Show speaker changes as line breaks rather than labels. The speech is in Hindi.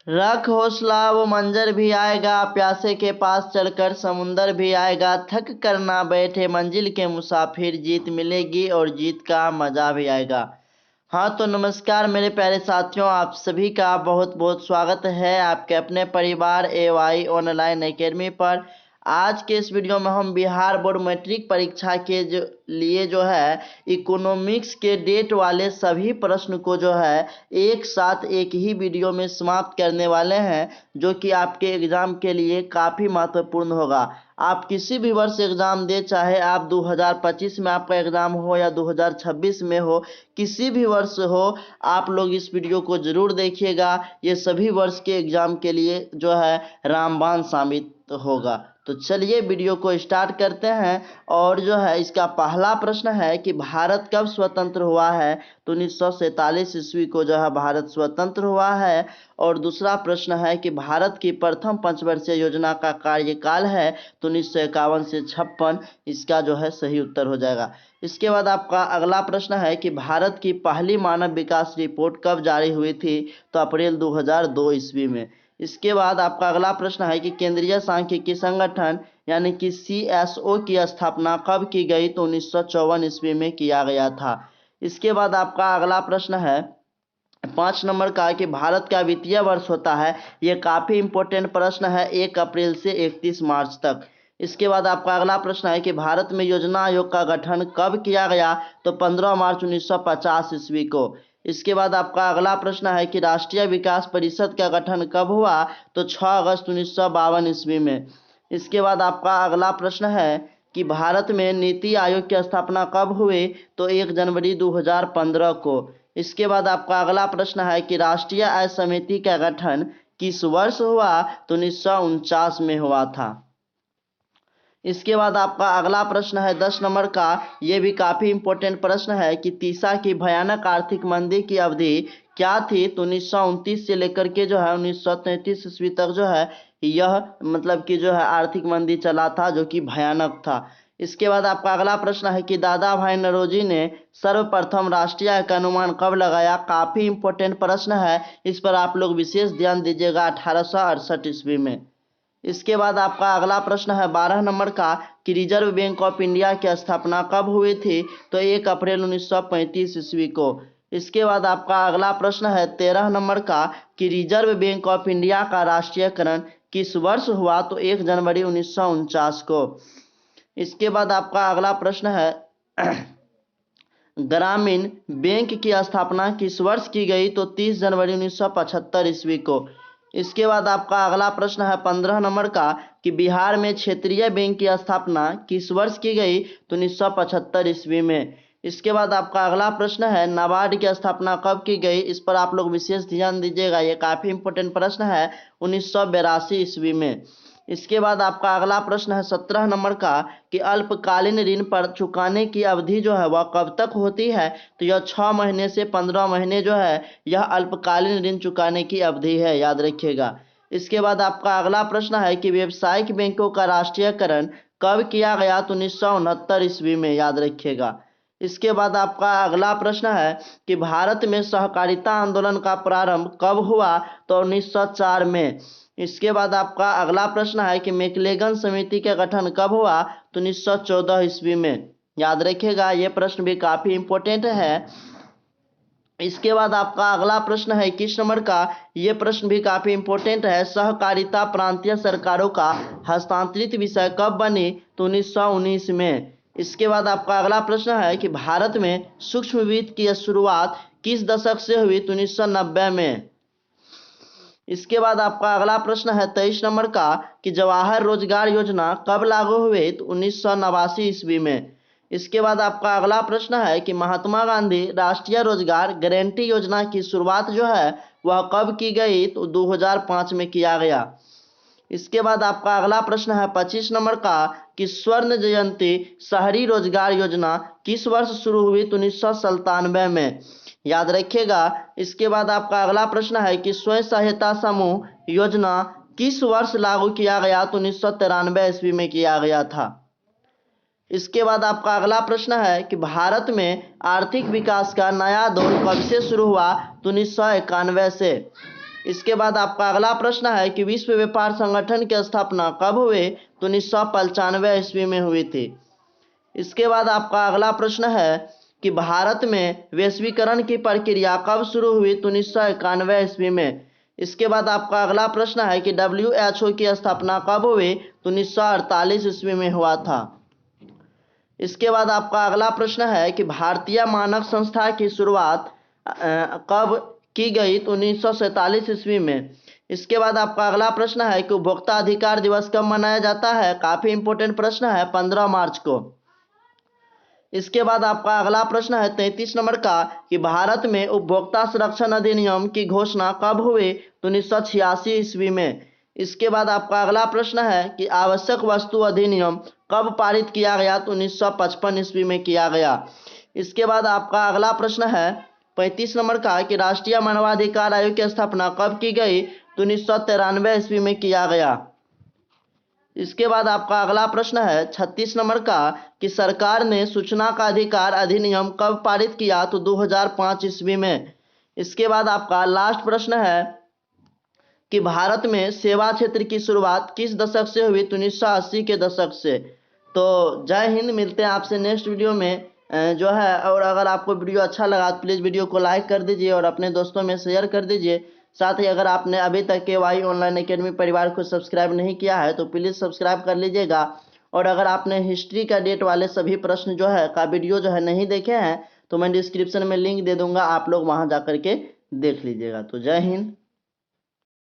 रख हौसला वो मंजर भी आएगा, प्यासे के पास चलकर समुंदर भी आएगा। थक कर ना बैठे मंजिल के मुसाफिर, जीत मिलेगी और जीत का मजा भी आएगा। हाँ तो नमस्कार मेरे प्यारे साथियों, आप सभी का बहुत बहुत स्वागत है आपके अपने परिवार AY ऑनलाइन एकेडमी पर। आज के इस वीडियो में हम बिहार बोर्ड मैट्रिक परीक्षा के लिए जो है इकोनॉमिक्स के डेट वाले सभी प्रश्न को जो है एक साथ एक ही वीडियो में समाप्त करने वाले हैं, जो कि आपके एग्ज़ाम के लिए काफ़ी महत्वपूर्ण होगा। आप किसी भी वर्ष एग्ज़ाम दे, चाहे आप 2025 में आपका एग्ज़ाम हो या 2026 में हो, किसी भी वर्ष हो, आप लोग इस वीडियो को ज़रूर देखिएगा। ये सभी वर्ष के एग्ज़ाम के लिए जो है रामबाण साबित होगा। तो चलिए वीडियो को स्टार्ट करते हैं। और जो है इसका पहला प्रश्न है कि भारत कब स्वतंत्र हुआ है। तो 1947 ईस्वी को जो है भारत स्वतंत्र हुआ है। और दूसरा प्रश्न है कि भारत की प्रथम पंचवर्षीय योजना का कार्यकाल है। तो 1951 से 56 इसका जो है सही उत्तर हो जाएगा। इसके बाद आपका अगला प्रश्न है कि भारत की पहली मानव विकास रिपोर्ट कब जारी हुई थी। तो अप्रैल 2002 ईस्वी में। इसके बाद आपका अगला प्रश्न है कि केंद्रीय सांख्यिकी संगठन यानी कि CSO की स्थापना कब की गई। तो 1954 ईस्वी में किया गया था। इसके बाद आपका अगला प्रश्न है 5 नंबर का कि भारत का वित्तीय वर्ष होता है। ये काफ़ी इंपॉर्टेंट प्रश्न है, 1 अप्रैल से 31 मार्च तक। इसके बाद आपका अगला प्रश्न है कि भारत में योजना आयोग का गठन कब किया गया। तो 15 मार्च 1950 ईस्वी को। इसके बाद आपका अगला प्रश्न है कि राष्ट्रीय विकास परिषद का गठन कब हुआ। तो 6 अगस्त 1952 ईस्वी में। इसके बाद आपका अगला प्रश्न है कि भारत में नीति आयोग की स्थापना कब हुई। तो 1 जनवरी 2015 को। इसके बाद आपका अगला प्रश्न है कि राष्ट्रीय आय समिति का गठन किस वर्ष हुआ। तो 1949 में हुआ था। इसके बाद आपका अगला प्रश्न है 10 नंबर का, ये भी काफ़ी इंपॉर्टेंट प्रश्न है कि तीसा की भयानक आर्थिक मंदी की अवधि क्या थी। तो 1929 से लेकर के जो है 1933 ईस्वी तक जो है यह मतलब कि जो है आर्थिक मंदी चला था, जो कि भयानक था। इसके बाद आपका अगला प्रश्न है कि दादा भाई नौरोजी ने सर्वप्रथम राष्ट्रीय आय का अनुमान कब लगाया। काफ़ी इंपॉर्टेंट प्रश्न है, इस पर आप लोग विशेष ध्यान दीजिएगा, 1868 ईस्वी में। इसके बाद आपका अगला प्रश्न है 12 नंबर का कि रिजर्व बैंक ऑफ इंडिया की स्थापना कब हुई थी। तो 1 अप्रैल 1935 ईस्वी को। इसके बाद आपका अगला प्रश्न है 13 नंबर का कि रिजर्व बैंक ऑफ इंडिया का राष्ट्रीयकरण किस वर्ष हुआ। तो 1 जनवरी 1949 को। इसके बाद आपका अगला प्रश्न है ग्रामीण बैंक की स्थापना किस वर्ष की गई। तो 30 जनवरी 1975 ईस्वी को। इसके बाद आपका अगला प्रश्न है 15 नंबर का कि बिहार में क्षेत्रीय बैंक की स्थापना किस वर्ष की गई। तो 1975 ईस्वी में। इसके बाद आपका अगला प्रश्न है नाबार्ड की स्थापना कब की गई। इस पर आप लोग विशेष ध्यान दीजिएगा, ये काफ़ी इंपॉर्टेंट प्रश्न है, 1982 ईस्वी में। इसके बाद आपका अगला प्रश्न है 17 नंबर का कि अल्पकालीन ऋण पर चुकाने की अवधि जो है वह कब तक होती है। तो यह 6 महीने से 15 महीने जो है यह अल्पकालीन ऋण चुकाने की अवधि है, याद रखिएगा। इसके बाद आपका अगला प्रश्न है कि व्यावसायिक बैंकों का राष्ट्रीयकरण कब किया गया। तो 1969 ईस्वी में, याद रखिएगा। इसके बाद आपका अगला प्रश्न है कि भारत में सहकारिता आंदोलन का प्रारंभ कब हुआ। तो 1904 में। इसके बाद आपका अगला प्रश्न है कि मैक्लेगन समिति का गठन कब हुआ। तो 1914 ईस्वी में, याद रखिएगा, ये प्रश्न भी काफ़ी इंपॉर्टेंट है। इसके बाद आपका अगला प्रश्न है 21 नंबर का, ये प्रश्न भी काफ़ी इंपॉर्टेंट है, सहकारिता प्रांतीय सरकारों का हस्तांतरित विषय कब बनी। तो 1919 में। इसके बाद आपका अगला प्रश्न है कि भारत में सूक्ष्म वित्त की शुरुआत किस दशक से हुई। तो 1990 में। इसके बाद आपका अगला प्रश्न है 23 नंबर का कि जवाहर रोजगार योजना कब लागू हुई। तो 1989 ईस्वी में। इसके बाद आपका अगला प्रश्न है कि महात्मा गांधी राष्ट्रीय रोजगार गारंटी योजना की शुरुआत जो है वह कब की गई। तो 2005 में किया गया। इसके बाद आपका अगला प्रश्न है 25 नंबर का कि स्वर्ण जयंती शहरी रोजगार योजना किस वर्ष शुरू हुई। तो 1997 में, याद रखिएगा। इसके बाद आपका अगला प्रश्न है कि स्वयं सहायता समूह योजना किस वर्ष लागू किया गया। तो 1993 ईस्वी में किया गया था। इसके बाद आपका अगला प्रश्न है कि भारत में आर्थिक विकास का नया दौर कब से शुरू हुआ। तो 1991 से। इसके बाद आपका अगला प्रश्न है कि विश्व व्यापार संगठन की स्थापना कब हुई? तो 1995 ईस्वी में हुई थी। इसके बाद आपका अगला प्रश्न है कि भारत में वैश्वीकरण की प्रक्रिया कब शुरू हुई? तो 1991 ईस्वी में। इसके बाद आपका अगला प्रश्न है कि WHO की स्थापना कब हुई? तो 1948 ईस्वी में हुआ था। इसके बाद आपका अगला प्रश्न है कि भारतीय मानक संस्था की शुरुआत कब की गई? तो 1947 ईस्वी में। इसके बाद आपका अगला प्रश्न है कि उपभोक्ता अधिकार दिवस कब मनाया जाता है? काफी इंपॉर्टेंट प्रश्न है, 15 मार्च को। इसके बाद आपका अगला प्रश्न है 33 नंबर का कि भारत में उपभोक्ता संरक्षण अधिनियम की घोषणा कब हुई? तो 1986 ईस्वी में। इसके बाद आपका अगला प्रश्न है कि आवश्यक वस्तु अधिनियम कब पारित किया गया? तो 1955 ईस्वी में किया गया। इसके बाद आपका अगला प्रश्न है 35 नंबर का कि राष्ट्रीय मानवाधिकार आयोग की स्थापना कब की गई? तो 1993 ईस्वी में किया गया। इसके बाद आपका अगला प्रश्न है 36 नंबर का कि सरकार ने सूचना का अधिकार अधिनियम कब पारित किया? तो 2005 ईस्वी में। इसके बाद आपका लास्ट प्रश्न है कि भारत में सेवा क्षेत्र की शुरुआत किस दशक से हुई? तो 1980 के दशक से। तो जय हिंद, मिलते हैं आपसे नेक्स्ट वीडियो में जो है। और अगर आपको वीडियो अच्छा लगा तो प्लीज़ वीडियो को लाइक कर दीजिए और अपने दोस्तों में शेयर कर दीजिए। साथ ही अगर आपने अभी तक KY ऑनलाइन एकेडमी परिवार को सब्सक्राइब नहीं किया है तो प्लीज़ सब्सक्राइब कर लीजिएगा। और अगर आपने हिस्ट्री का डेट वाले सभी प्रश्न जो है का वीडियो जो है नहीं देखे हैं तो मैं डिस्क्रिप्शन में लिंक दे दूंगा, आप लोग वहां जा करके देख लीजिएगा। तो जय हिंद।